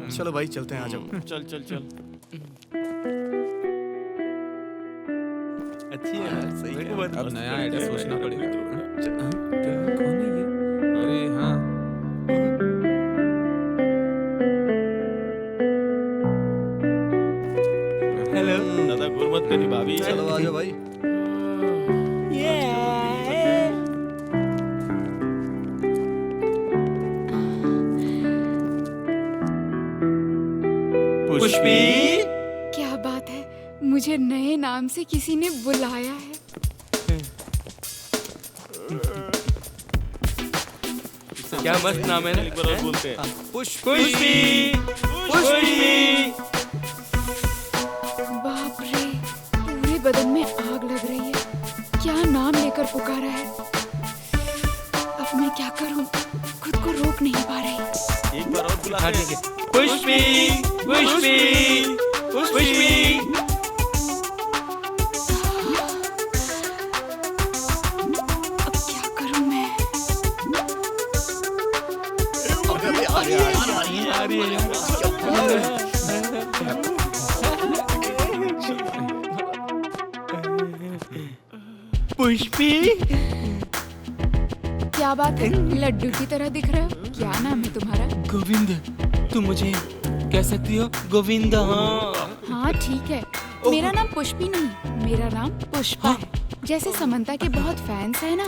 चलो भाई चलते हैं, आ जाओ। चल चल चल। अच्छी है यार, सही है। अब नया आइडिया सोचना पड़ेगा। कौन है ये? अरे हाँ, हेलो दादा, गुर मत करी भाभी। चलो आ जाओ भाई। पुष्पी, क्या बात है, मुझे नए नाम से किसी ने बुलाया है। क्या मस्त नाम है ना। एक बार और बोलते हैं। पुष्पी। पुष्पी। बाप रे, पूरे बदन में आग लग रही है। क्या नाम लेकर पुकारा है। अब मैं क्या करूं, खुद को रोक नहीं पा रही। एक बार और बुला। हाँ ठीक है। पुष्पी, पुष्पी, पुष्पी। अब क्या करूं मैं। पुष्पी, क्या बात है, लड्डू की तरह दिख रहे हो। क्या नाम है तुम्हारा। गोविंद। तुम मुझे कह सकती हो गोविंदा। हाँ ठीक है, मेरा नाम पुष्पी नहीं, मेरा नाम पुष्पा है। जैसे समंता के बहुत फैंस है ना,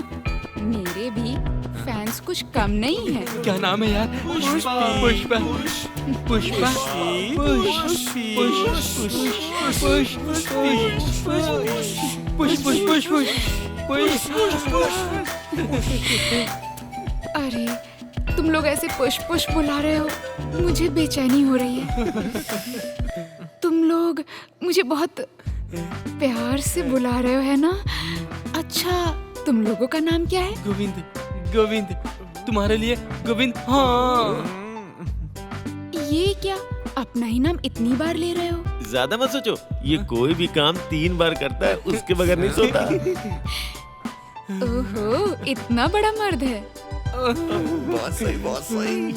मेरे भी फैंस कुछ कम नहीं है। क्या नाम है यार। पुष्पा, पुष्पा, पुष्पा, अरे तुम लोग ऐसे पुष्प पुष्प बुला रहे हो, मुझे बेचैनी हो रही है। तुम लोग मुझे बहुत प्यार से बुला रहे हो, है ना। अच्छा, तुम लोगों का नाम क्या है। गोविंद। गोविंद, तुम्हारे लिए गोविंद। हाँ, ये क्या अपना ही नाम इतनी बार ले रहे हो। ज्यादा मत सोचो, ये कोई भी काम 3 बार करता है, उसके बगैर नहीं सोता। ओहो, इतना बड़ा मर्द है। बहुत सही, बहुत सही।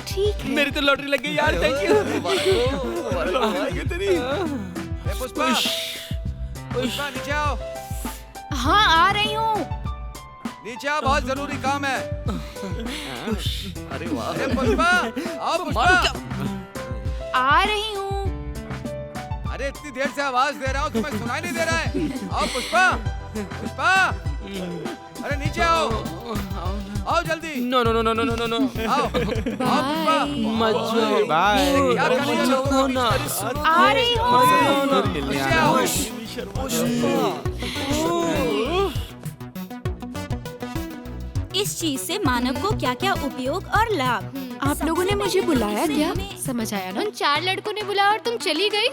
ठीक है। मेरी तो लॉटरी लग गई यार। Thank you. पुष्पा, पुष्पा नीचे आओ। हाँ आ रही हूँ। नीचे आओ, बहुत जरूरी काम है। अरे वाह। अरे पुष्पा, आओ पुष्पा। आ रही हूँ। अरे इतनी देर से आवाज दे रहा हूँ, तुम्हें सुनाई नहीं दे रहा है। आओ पुष्पा, पुष्पा। अरे नीचे आओ, आओ जल्दी। No no no no no no no. आओ, आओ पुष्पा। मत जाओ। बाय। क्या कर रही हो? मुझको ना। आ रही हूँ। नीचे आओ। इस चीज से मानव को क्या क्या उपयोग और लाभ। आप लोगों ने मुझे बुलाया क्या। समझ आया ना। उन 4 लड़कों ने बुलाया और तुम चली गई।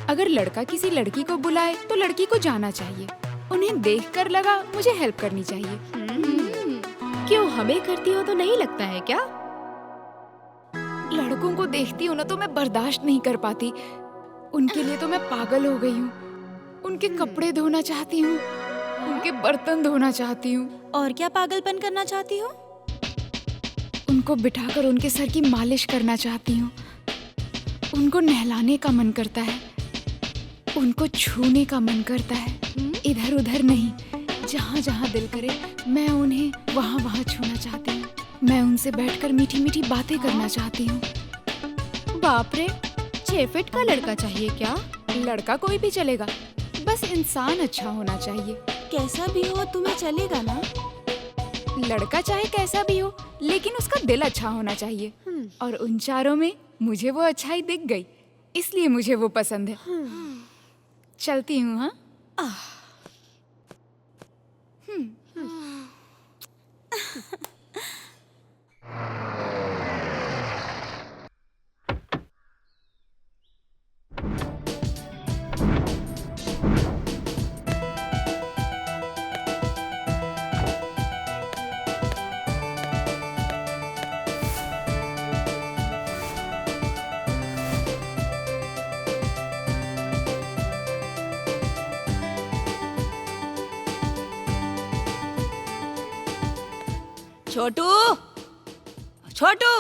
अगर लड़का किसी लड़की को बुलाए तो लड़की को जाना चाहिए। उन्हें देखकर लगा मुझे हेल्प करनी चाहिए। क्यों, हमें करती हो तो नहीं लगता है क्या। लड़कों को देखती हूँ ना तो मैं बर्दाश्त नहीं कर पाती। उनके लिए तो मैं पागल हो गई हूँ। उनके कपड़े धोना चाहती हूँ, उनके बर्तन धोना चाहती हूँ। और क्या पागलपन करना चाहती हो। उनको बिठाकर उनके सर की मालिश करना चाहती हूँ। उनको नहलाने का मन करता है, उनको छूने का मन करता है। इधर उधर नहीं, जहाँ जहाँ दिल करे मैं उन्हें वहाँ वहाँ छूना चाहती हूँ। मैं उनसे बैठकर मीठी मीठी बातें करना चाहती हूँ। बाप रे, 6 फीट का लड़का चाहिए क्या। लड़का कोई भी चलेगा, बस इंसान अच्छा होना चाहिए। कैसा भी हो तुम्हें चलेगा ना। लड़का चाहे कैसा भी हो, लेकिन उसका दिल अच्छा होना चाहिए। और उन चारों में मुझे वो अच्छाई दिख गई, इसलिए मुझे वो पसंद है। चलती हूँ। हाँ। छोटू, छोटू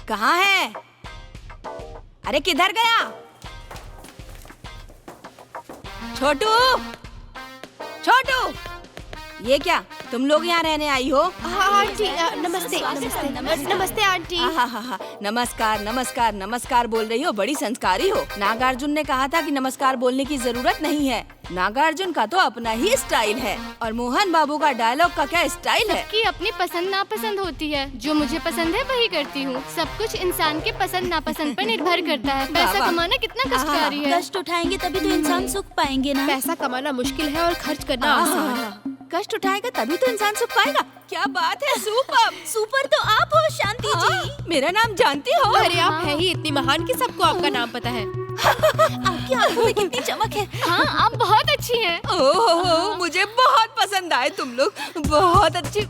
कहाँ है? अरे किधर गया? छोटू, छोटू, ये क्या तुम लोग यहाँ रहने आई हो? आंटी नमस्ते नमस्ते नमस्ते आंटी। हाँ, नमस्कार नमस्कार नमस्कार बोल रही हो, बड़ी संस्कारी हो। नागार्जुन ने कहा था कि नमस्कार बोलने की जरूरत नहीं है। नागार्जुन का तो अपना ही स्टाइल है, और मोहन बाबू का डायलॉग का क्या स्टाइल है? कि अपनी पसंद नापसंद होती है, जो मुझे पसंद है वही करती हूँ। सब कुछ इंसान के पसंद नापसंद पर निर्भर करता है। पैसा कमाना कितना कष्टकारी है। कष्ट उठाएंगे तभी तो इंसान सुख पाएंगे ना। पैसा कमाना मुश्किल है और खर्च करना आसान है। कष्ट उठाएगा तभी तो इंसान सुख पाएगा। क्या बात है, सुपर सुपर तो आप हो शांति जी। मेरा नाम जानती हो? अरे आप है ही इतनी महान कि सबको आपका नाम पता है। आपकी आंखों में कितनी चमक है। हाँ आप बहुत अच्छी हैं। ओह मुझे बहुत पसंद आए तुम लोग, बहुत अच्छी।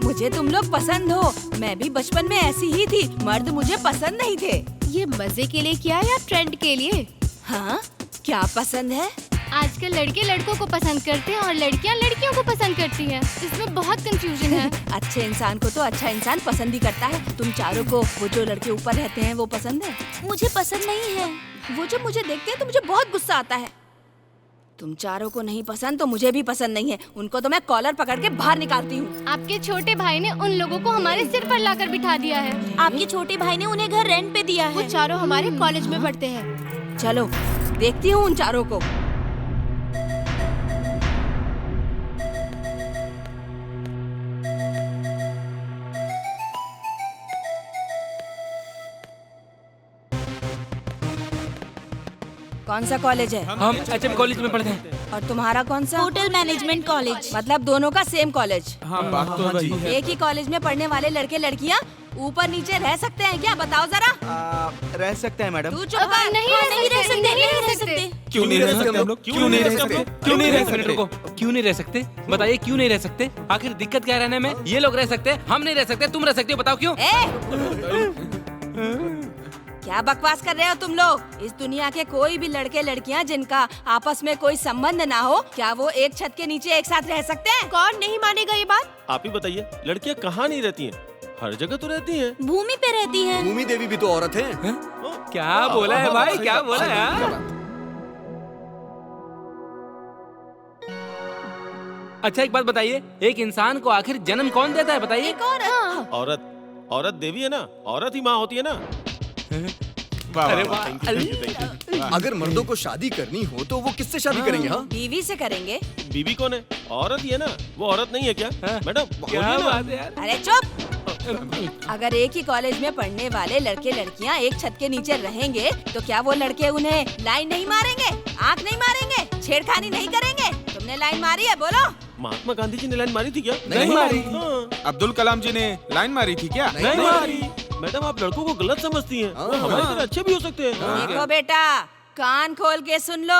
मुझे तुम लोग पसंद हो। मैं भी बचपन में ऐसी ही थी, मर्द मुझे पसंद नहीं थे। ये मजे के लिए किया या ट्रेंड के लिए? हाँ, क्या पसंद है? आजकल लड़के लड़कों को पसंद करते हैं और लड़कियां लड़कियों को पसंद करती हैं। इसमें बहुत कंफ्यूजन है। अच्छे इंसान को तो अच्छा इंसान पसंद ही करता है। तुम चारों को वो जो लड़के ऊपर रहते हैं वो पसंद है? मुझे पसंद नहीं है। वो जब मुझे देखते हैं तो मुझे बहुत गुस्सा आता है। तुम चारों को नहीं पसंद तो मुझे भी पसंद नहीं है। उनको तो मैं कॉलर पकड़ के बाहर निकालती हूँ। आपके छोटे भाई ने उन लोगों को हमारे सिर पर लाकर बिठा दिया है। आपके छोटे भाई ने उन्हें घर रेंट पे दिया वो है। चारों हमारे कॉलेज में पढ़ते हैं। चलो देखती हूँ उन चारों को। कौन सा कॉलेज है? हम HM कॉलेज में पढ़ते हैं। और तुम्हारा कौन सा? Hotel management college. मतलब दोनों का सेम कॉलेज। हाँ बात तो वही है। एक ही कॉलेज में पढ़ने वाले लड़के लड़कियाँ ऊपर नीचे रह सकते हैं क्या? बताओ जरा। रह सकते हैं मैडम। तू चुप कर। नहीं रह सकते। क्यों नहीं रह सकते हम लोग? क्यों नहीं रह सकते? क्यों नहीं रह सकते? रुको, क्यों नहीं रह सकते? बताइए क्यों नहीं रह सकते? आखिर दिक्कत क्या है रहने में? ये लोग रह सकते हैं, हम नहीं रह सकते, तुम रह सकते हो, बताओ क्यों? क्या बकवास कर रहे हो तुम लोग? इस दुनिया के कोई भी लड़के लड़कियां जिनका आपस में कोई संबंध ना हो, क्या वो एक छत के नीचे एक साथ रह सकते हैं? कौन नहीं मानेगा ये बात? आप ही बताइए, लड़कियां कहाँ नहीं रहती हैं? हर जगह तो रहती हैं। भूमि पे रहती है। भूमि देवी भी तो औरत है। क्या बोला है भाई, क्या बोला है यार? अच्छा एक बात बताइए, एक इंसान को आखिर जन्म कौन देता है बताइए? औरत। औरत देवी है ना, औरत ही माँ होती है ना। अरे वाह। अगर मर्दों को शादी करनी हो तो वो किससे शादी करेंगे? हाँ बीवी से करेंगे। बीवी कौन है? औरत ही है ना। वो औरत नहीं है क्या मैडम? क्या बोलिए ना। बात है यार? अरे चुप। अगर एक ही कॉलेज में पढ़ने वाले लड़के लड़कियां एक छत के नीचे रहेंगे तो क्या वो लड़के उन्हें लाइन नहीं मारेंगे, आंख नहीं मारेंगे, छेड़खानी नहीं करेंगे? तुमने लाइन मारी है? बोलो। महात्मा गांधी जी ने लाइन मारी थी क्या? नहीं मारी। हाँ। अब्दुल कलाम जी ने लाइन मारी थी क्या? नहीं मारी। मैडम आप लड़कों को गलत समझती हैं। वो हमारी तरह अच्छे भी हो सकते हैं। देखो बेटा, कान खोल के सुन लो।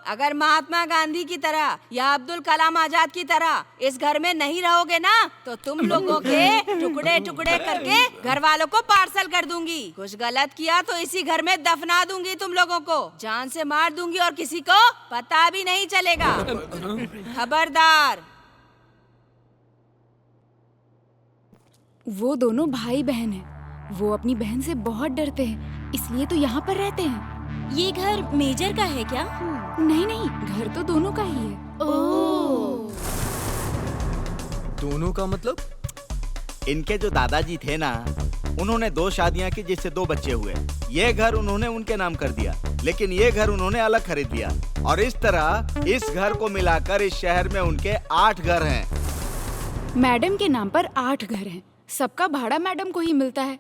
अगर महात्मा गांधी की तरह या अब्दुल कलाम आजाद की तरह इस घर में नहीं रहोगे ना, तो तुम लोगों के टुकड़े टुकड़े करके घर वालों को पार्सल कर दूंगी। कुछ गलत किया तो इसी घर में दफना दूंगी तुम लोगों को, जान से मार दूंगी और किसी को पता भी नहीं चलेगा। खबरदार। वो दोनों भाई बहन हैं। वो अपनी बहन से बहुत डरते हैं, इसलिए तो यहाँ पर रहते हैं। ये घर मेजर का है क्या? नहीं नहीं, घर तो दोनों का ही है। दोनों का मतलब? इनके जो दादाजी थे ना, उन्होंने 2 शादियां की जिससे 2 बच्चे हुए। ये घर उन्होंने उनके नाम कर दिया, लेकिन ये घर उन्होंने अलग खरीद लिया। और इस तरह इस घर को मिलाकर इस शहर में उनके 8 घर हैं। मैडम के नाम पर 8 घर हैं। सबका भाड़ा मैडम को ही मिलता है।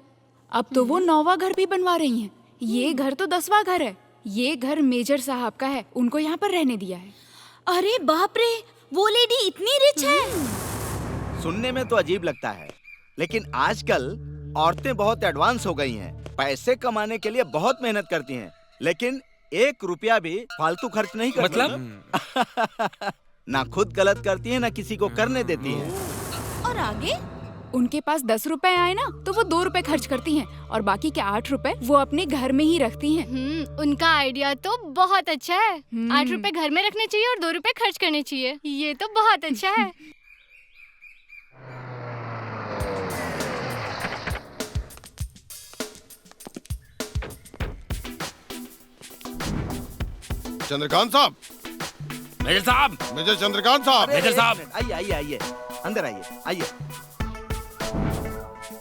अब तो वो 9वां घर भी बनवा रही हैं। ये घर तो 10वां घर है। ये घर मेजर साहब का है, उनको यहाँ पर रहने दिया है। अरे बाप रे, वो लेडी इतनी रिच है। सुनने में तो अजीब लगता है, लेकिन आजकल औरतें बहुत एडवांस हो गई हैं। पैसे कमाने के लिए बहुत मेहनत करती हैं, लेकिन 1 रुपया भी फालतू खर्च नहीं करती। मतलब? ना खुद गलत करती है, ना किसी को करने देती है। और आगे? उनके पास 10 रुपए आए ना तो वो 2 रुपए खर्च करती हैं और बाकी के 8 रुपए वो अपने घर में ही रखती हैं। उनका आइडिया तो बहुत अच्छा है। 8 रुपए घर में रखने चाहिए और 2 रुपए खर्च करने चाहिए। ये तो बहुत अच्छा है। चंद्रकांत साहब, मेजर साहब, मेजर चंद्रकांत साहब। मेजर साहब, आइए आइए आइए, अंदर आइए आइए।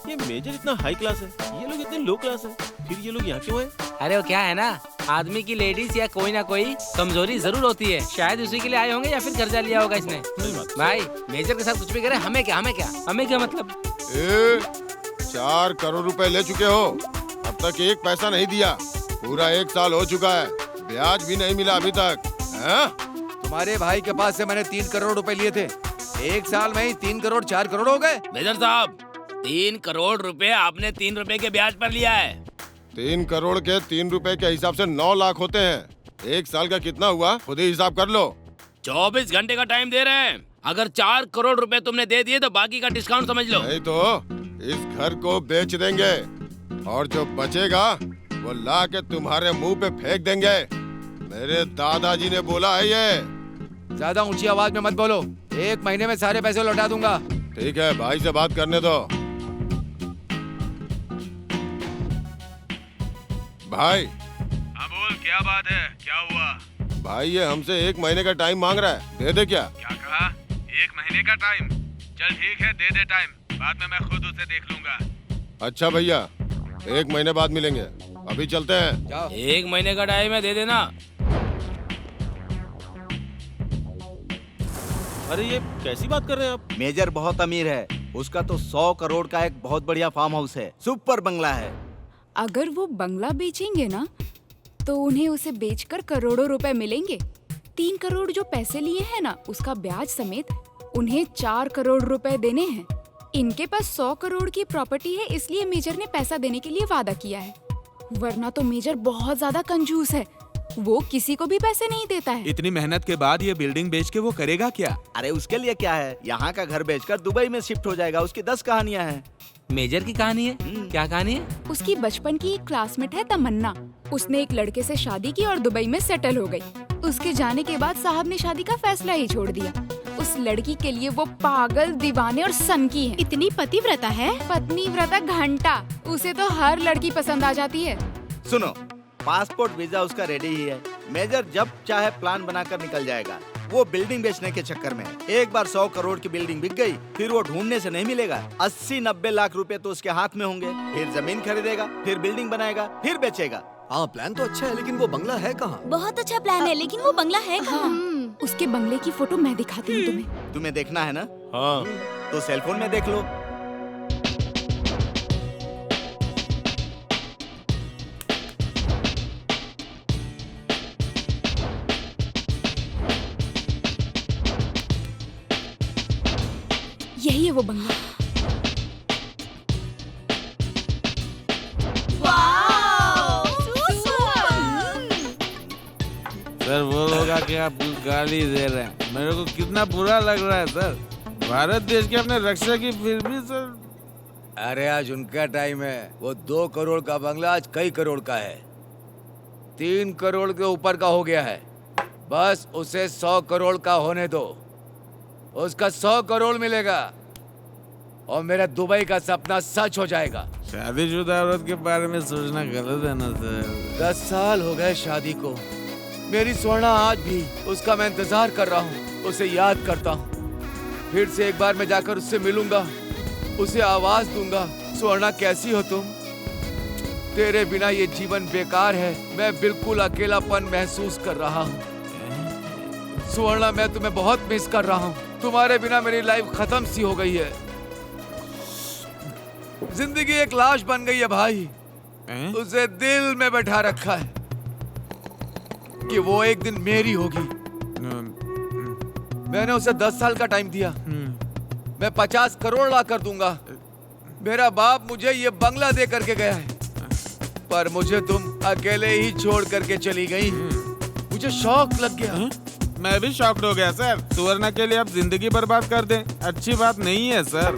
ये मेजर इतना हाई क्लास है, ये लोग इतने लो क्लास है, फिर ये लोग यहाँ क्यों आए? अरे वो क्या है ना, आदमी की लेडीज या कोई ना कोई कमजोरी जरूर होती है। शायद उसी के लिए आए होंगे या फिर कर्जा लिया होगा इसने। भाई मेजर के साथ कुछ भी करे, हमें क्या मतलब। 4 करोड़ रुपए ले चुके हो, अब तक एक पैसा नहीं दिया। पूरा 1 साल हो चुका है, ब्याज भी नहीं मिला अभी तक। तुम्हारे भाई के पास से मैंने 3 करोड़ रुपए लिए थे। 1 साल में ही 3 करोड़ 4 करोड़ हो गए। मेजर साहब, 3 करोड़ रुपए आपने 3 रुपए के ब्याज पर लिया है। 3 करोड़ के 3 रुपए के हिसाब से 9 लाख होते हैं। 1 साल का कितना हुआ खुद ही हिसाब कर लो। 24 घंटे का टाइम दे रहे हैं। अगर 4 करोड़ रुपए तुमने दे दिए तो बाकी का डिस्काउंट समझ लो। नहीं तो इस घर को बेच देंगे और जो बचेगा वो ला के तुम्हारे मुंह पे फेंक देंगे। मेरे दादाजी ने बोला है ये। ज्यादा ऊंची आवाज में मत बोलो, 1 महीने में सारे पैसे लौटा दूंगा। ठीक है, भाई से बात करने दो। भाई। हाँ बोल, क्या बात है, क्या हुआ? भाई ये हमसे 1 महीने का टाइम मांग रहा है, दे दे क्या? क्या कहा? 1 महीने का टाइम? चल ठीक है, दे दे टाइम, बाद में मैं खुद उसे देख लूंगा। अच्छा भैया, 1 महीने बाद मिलेंगे, अभी चलते हैं। जाओ। 1 महीने का टाइम है, दे देना। अरे ये कैसी बात कर रहे हैं आप? मेजर बहुत अमीर है, उसका तो 100 करोड़ का एक बहुत बढ़िया फार्म हाउस है, सुपर बंगला है। अगर वो बंगला बेचेंगे ना तो उन्हें उसे बेचकर करोड़ों रुपए मिलेंगे। 3 करोड़ जो पैसे लिए हैं ना, उसका ब्याज समेत उन्हें 4 करोड़ रुपए देने हैं। इनके पास 100 करोड़ की प्रॉपर्टी है, इसलिए मेजर ने पैसा देने के लिए वादा किया है। वरना तो मेजर बहुत ज्यादा कंजूस है, वो किसी को भी पैसे नहीं देता है। इतनी मेहनत के बाद ये बिल्डिंग बेच के वो करेगा क्या? अरे उसके लिए क्या है, यहाँ का घर बेचकर दुबई में शिफ्ट हो जाएगा। उसकी 10 कहानियाँ हैं। मेजर की कहानी है? क्या कहानी है? उसकी बचपन की एक क्लासमेट है तमन्ना। उसने एक लड़के से शादी की और दुबई में सेटल हो गई। उसके जाने के बाद साहब ने शादी का फैसला ही छोड़ दिया। उस लड़की के लिए वो पागल, दीवाने और सनकी है। इतनी पतिव्रता है? पत्नीव्रता घंटा, उसे तो हर लड़की पसंद आ जाती है। सुनो, पासपोर्ट वीजा उसका रेडी ही है। मेजर जब चाहे प्लान बनाकर निकल जाएगा। वो बिल्डिंग बेचने के चक्कर में एक बार 100 करोड़ की बिल्डिंग बिक गई, फिर वो ढूंढने से नहीं मिलेगा। 80-90 लाख रुपए तो उसके हाथ में होंगे। फिर जमीन खरीदेगा, फिर बिल्डिंग बनाएगा, फिर बेचेगा। हाँ, प्लान तो अच्छा है, लेकिन वो बंगला है कहाँ? बहुत अच्छा प्लान है, लेकिन वो बंगला है कहाँ? उसके बंगले की फोटो मैं दिखाती हूँ तुम्हें। तुम्हें देखना है ना? हाँ। तो सेलफोन में देख लो। यही है वो बंगला। सर वो लोग आके आपको गाली दे रहे हैं, मेरे को कितना बुरा लग रहा है सर। भारत देश के अपने रक्षा की, फिर भी सर। अरे आज उनका टाइम है। वो 2 करोड़ का बंगला आज कई करोड़ का है। 3 करोड़ के ऊपर का हो गया है। बस उसे 100 करोड़ का होने दो, उसका 100 करोड़ मिलेगा और मेरा दुबई का सपना सच हो जाएगा। शादीशुदा औरत के बारे में सोचना गलत है ना सर। 10 साल हो गए शादी को। मेरी स्वर्णा आज भी उसका मैं इंतजार कर रहा हूँ, उसे याद करता हूँ। फिर से एक बार मैं जाकर उससे मिलूंगा, उसे आवाज दूंगा, स्वर्णा कैसी हो तुम? तेरे बिना ये जीवन बेकार है, मैं बिल्कुल अकेलापन महसूस कर रहा हूँ। स्वर्णा, मैं तुम्हें बहुत मिस कर रहा हूँ। तुम्हारे बिना मेरी लाइफ खत्म सी हो गई है। जिंदगी एक लाश बन गई है भाई। उसे दिल में बैठा रखा है कि वो एक दिन मेरी होगी। मैंने उसे 10 साल का टाइम दिया। मैं 50 करोड़ ला कर दूंगा। मेरा बाप मुझे ये बंगला दे करके गया है, पर मुझे तुम अकेले ही छोड़ करके चली गई। मुझे शौक लग गया। मैं भी शॉक्ड हो गया सर। सुवर्णा के लिए आप जिंदगी बर्बाद कर दें, अच्छी बात नहीं है सर।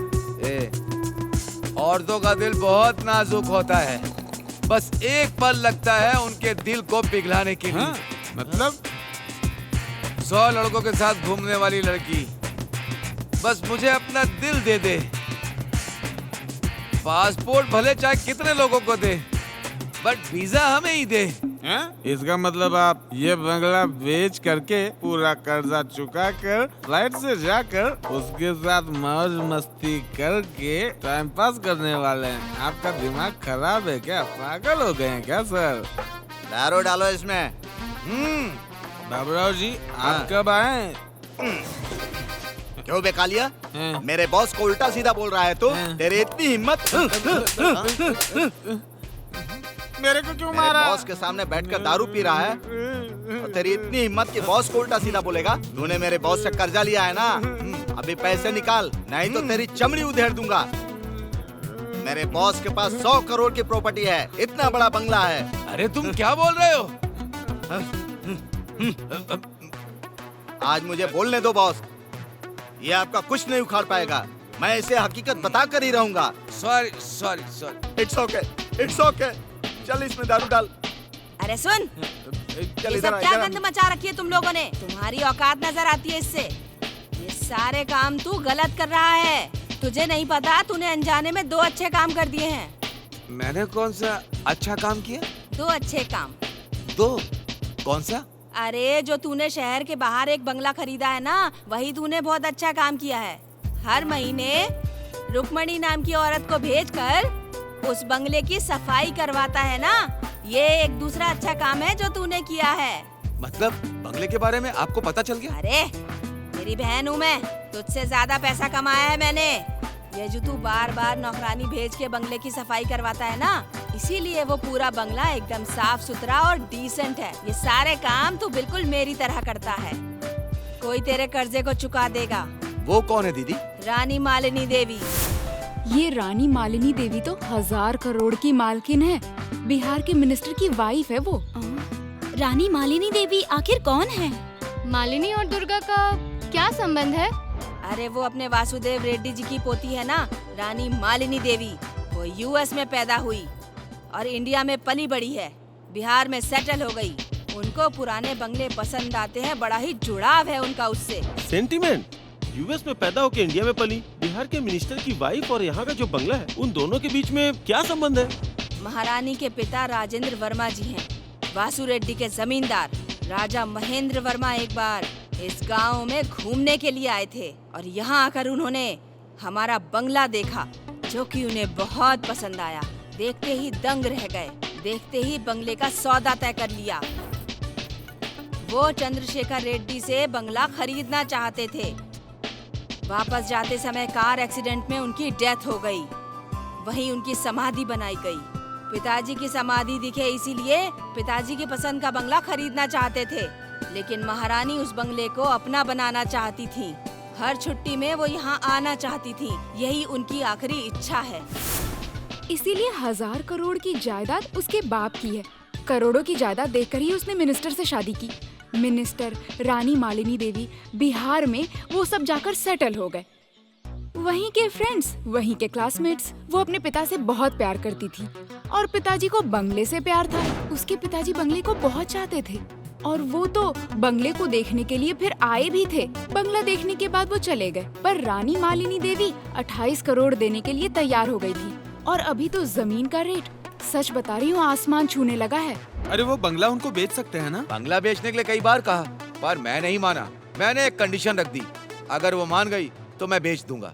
औरतों का दिल बहुत नाजुक होता है, बस एक पल लगता है उनके दिल को पिघलाने के लिए। मतलब 100 लड़कों के साथ घूमने वाली लड़की बस मुझे अपना दिल दे दे। पासपोर्ट भले चाहे कितने लोगों को दे, बट वीजा हमें ही दे। इसका मतलब आप ये बंगला बेच करके पूरा कर्जा चुका कर फ्लाइट से जाकर उसके साथ मौज मस्ती करके टाइम पास करने वाले हैं। आपका दिमाग खराब है क्या? पागल हो गए हैं क्या सर? दारू डालो इसमें। बाबूराव जी आप कब आए? क्यों बेकालिया? मेरे बॉस को उल्टा सीधा बोल रहा है तो तेरी इतनी हिम्मत? मेरे को क्यों मेरे मारा? बॉस के सामने बैठकर दारू पी रहा है और तेरी इतनी हिम्मत कि बॉस को उल्टा सीधा बोलेगा? तूने मेरे बॉस से कर्जा लिया है ना, अभी पैसे निकाल, नहीं तो तेरी चमड़ी उधेड़ दूंगा। मेरे बॉस के पास 100 करोड़ की प्रॉपर्टी है, इतना बड़ा बंगला है। अरे तुम क्या बोल रहे हो? आज मुझे बोलने दो बॉस, ये आपका कुछ नहीं उखाड़ पाएगा। मैं इसे हकीकत बता कर ही रहूंगा। Sorry sorry sorry. It's okay, it's okay. चल इसमें दारू डाल। अरे सुन, चल ये इधर सब आ, क्या इधर आ। गंद मचा रखी है तुम लोगों ने? तुम्हारी औकात नजर आती है इससे। ये सारे काम तू गलत कर रहा है। तुझे नहीं पता तूने अनजाने में 2 अच्छे काम कर दिए हैं। मैंने कौन सा अच्छा काम किया? 2 अच्छे काम। 2? कौन सा? अरे जो तूने शहर के बाहर एक बंगला खरीदा है ना, वही तूने बहुत अच्छा काम किया है। हर महीने रुक्मणी नाम की औरत को भेजकर उस बंगले की सफाई करवाता है ना, ये एक दूसरा अच्छा काम है जो तूने किया है। मतलब बंगले के बारे में आपको पता चल गया? अरे मेरी बहन हूँ मैं, तुझसे ज्यादा पैसा कमाया है मैंने। ये जो तू बार बार नौकरानी भेज के बंगले की सफाई करवाता है ना, इसीलिए वो पूरा बंगला एकदम साफ सुथरा और डिसेंट है। ये सारे काम तू बिल्कुल मेरी तरह करता है। कोई तेरे कर्जे को चुका देगा। वो कौन है दीदी? रानी मालिनी देवी। ये रानी मालिनी देवी तो 1000 करोड़ की मालकिन है। बिहार के मिनिस्टर की वाइफ है वो। रानी मालिनी देवी आखिर कौन है? मालिनी और दुर्गा का क्या संबंध है? अरे वो अपने वासुदेव रेड्डी जी की पोती है ना, रानी मालिनी देवी। वो यूएस में पैदा हुई और इंडिया में पली बड़ी है। बिहार में सेटल हो गई। उनको पुराने बंगले पसंद आते हैं, बड़ा ही जुड़ाव है उनका उससे। सेंटीमेंट? यूएस में पैदा होकर इंडिया में पली, बिहार के मिनिस्टर की वाइफ और यहाँ का जो बंगला है, उन दोनों के बीच में क्या संबंध है? महारानी के पिता राजेंद्र वर्मा जी हैं, वासु रेड्डी के जमींदार। राजा महेंद्र वर्मा एक बार इस गांव में घूमने के लिए आए थे और यहाँ आकर उन्होंने हमारा बंगला देखा, जो कि उन्हें बहुत पसंद आया। देखते ही दंग रह गए, देखते ही बंगले का सौदा तय कर लिया। वो चंद्रशेखर रेड्डी से बंगला खरीदना चाहते थे। वापस जाते समय कार एक्सीडेंट में उनकी डेथ हो गई। वहीं उनकी समाधि बनाई गई। पिताजी की समाधि दिखे, इसीलिए पिताजी की पसंद का बंगला खरीदना चाहते थे, लेकिन महारानी उस बंगले को अपना बनाना चाहती थी। हर छुट्टी में वो यहाँ आना चाहती थी। यही उनकी आखिरी इच्छा है। इसीलिए 1000 करोड़ की जायदाद उसके बाप की है। करोड़ों की जायदाद देखकर ही उसने मिनिस्टर से शादी की। मिनिस्टर, रानी मालिनी देवी, बिहार में वो सब जाकर सेटल हो गए। वहीं के फ्रेंड्स, वहीं के क्लासमेट्स। वो अपने पिता से बहुत प्यार करती थी और पिताजी को बंगले से प्यार था। उसके पिताजी बंगले को बहुत चाहते थे और वो तो बंगले को देखने के लिए फिर आए भी थे। बंगला देखने के बाद वो चले गए, पर रानी मालिनी देवी 28 करोड़ देने के लिए तैयार हो गई थी। और अभी तो जमीन का रेट, सच बता रही हूँ, आसमान छूने लगा है। अरे वो बंगला उनको बेच सकते हैं ना? बंगला बेचने के लिए कई बार कहा, पर मैं नहीं माना। मैंने एक कंडीशन रख दी, अगर वो मान गई तो मैं बेच दूंगा।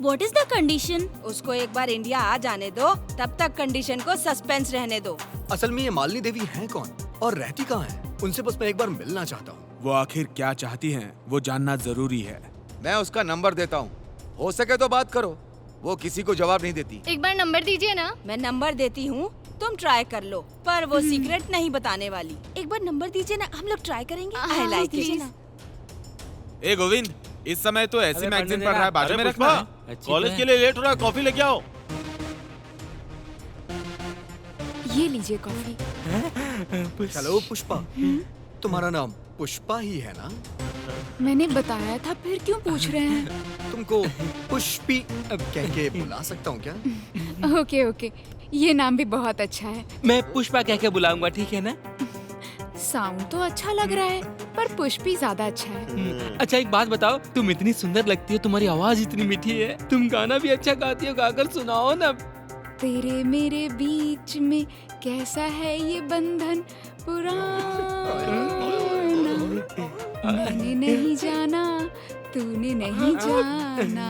What is the condition? उसको एक बार इंडिया आ जाने दो, तब तक कंडीशन को सस्पेंस रहने दो। असल में ये मालिनी देवी हैं कौन और रहती कहाँ हैं? उनसे बस मैं एक बार मिलना चाहता हूँ। वो आखिर क्या चाहती हैं, वो जानना जरूरी है। मैं उसका नंबर देता हूँ, हो सके तो बात करो। वो किसी को जवाब नहीं देती। एक बार नंबर दीजिए ना। मैं नंबर देती हूँ, तुम ट्राई कर लो, पर वो सीक्रेट नहीं बताने वाली। एक बार नंबर दीजिए ना, हम लोग ट्राई करेंगे। I like it. ए गोविंद, इस समय तो ऐसी मैगजीन पढ़ रहा है, बाजू में अरे रखना। पुष्पा, कॉलेज के लिए लेट हो रहा है, कॉफी लेके आओ। ये लीजिए कॉफी। हेलो पुष्पा, तुम्हारा नाम पुष्पा ही है ना? मैंने बताया था, फिर क्यों पूछ रहे हैं? तुमको पुष्पी अब कह के बुला सकता हूँ क्या? ओके ओके, ये नाम भी बहुत अच्छा है। मैं पुष्पा कह के बुलाऊंगा, ठीक है ना? साउंड तो अच्छा लग रहा है, पर पुष्पी ज्यादा अच्छा है। अच्छा एक बात बताओ, तुम इतनी सुंदर लगती हो, तुम्हारी आवाज इतनी मीठी है, तुम गाना भी अच्छा गाती हो, गाकर सुनाओ ना। तेरे मेरे बीच में कैसा है ये बंधन पुराना, मैंने नहीं जाना तूने नहीं जाना,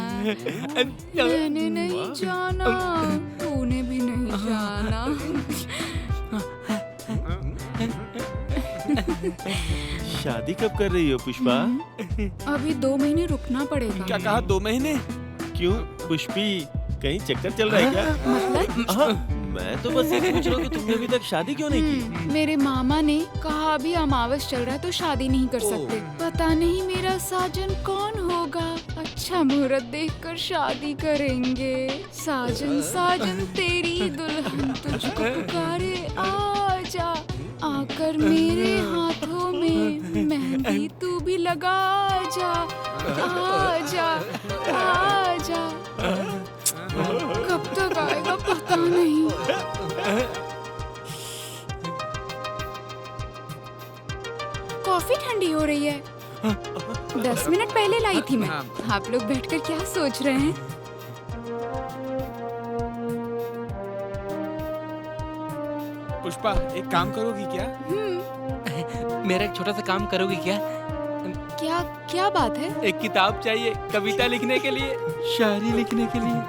मैंने नहीं जाना तूने भी नहीं जाना। शादी कब कर रही हो पुष्पा? अभी 2 महीने रुकना पड़ेगा। क्या कहा 2 महीने? क्यों पुष्पी, कहीं चक्कर चल रहा है क्या? मतलब? मैं तो बस ये पूछ रहा हूँ कि तुमने अभी तक शादी क्यों नहीं की? मेरे मामा ने कहा अभी अमावस चल रहा है तो शादी नहीं कर सकते। पता नहीं मेरा साजन कौन होगा, अच्छा मुहूर्त देखकर शादी करेंगे। साजन साजन तेरी दुल्हन तुझको पुकारे, आजा आकर मेरे हाथों में मेहंदी तू भी लगा जा, आजा आजा। कब तक आएगा पता नहीं। कॉफी ठंडी हो रही है। 10 मिनट पहले लाई थी मैं। आप लोग बैठकर क्या सोच रहे हैं? पुष्पा एक काम करोगी क्या? मेरा एक छोटा सा काम करोगी क्या? क्या क्या बात है? एक किताब चाहिए कविता लिखने के लिए, शायरी लिखने के लिए।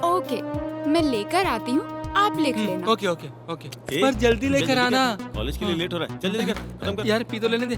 ओके, मैं लेकर आती हूँ, आप लिख लेना। ओके ओके ओके, पर जल्दी लेकर आना। कॉलेज के लिए लेट हो रहा है, जल्दी लेकर खत्म कर। यार पी तो लेने दे।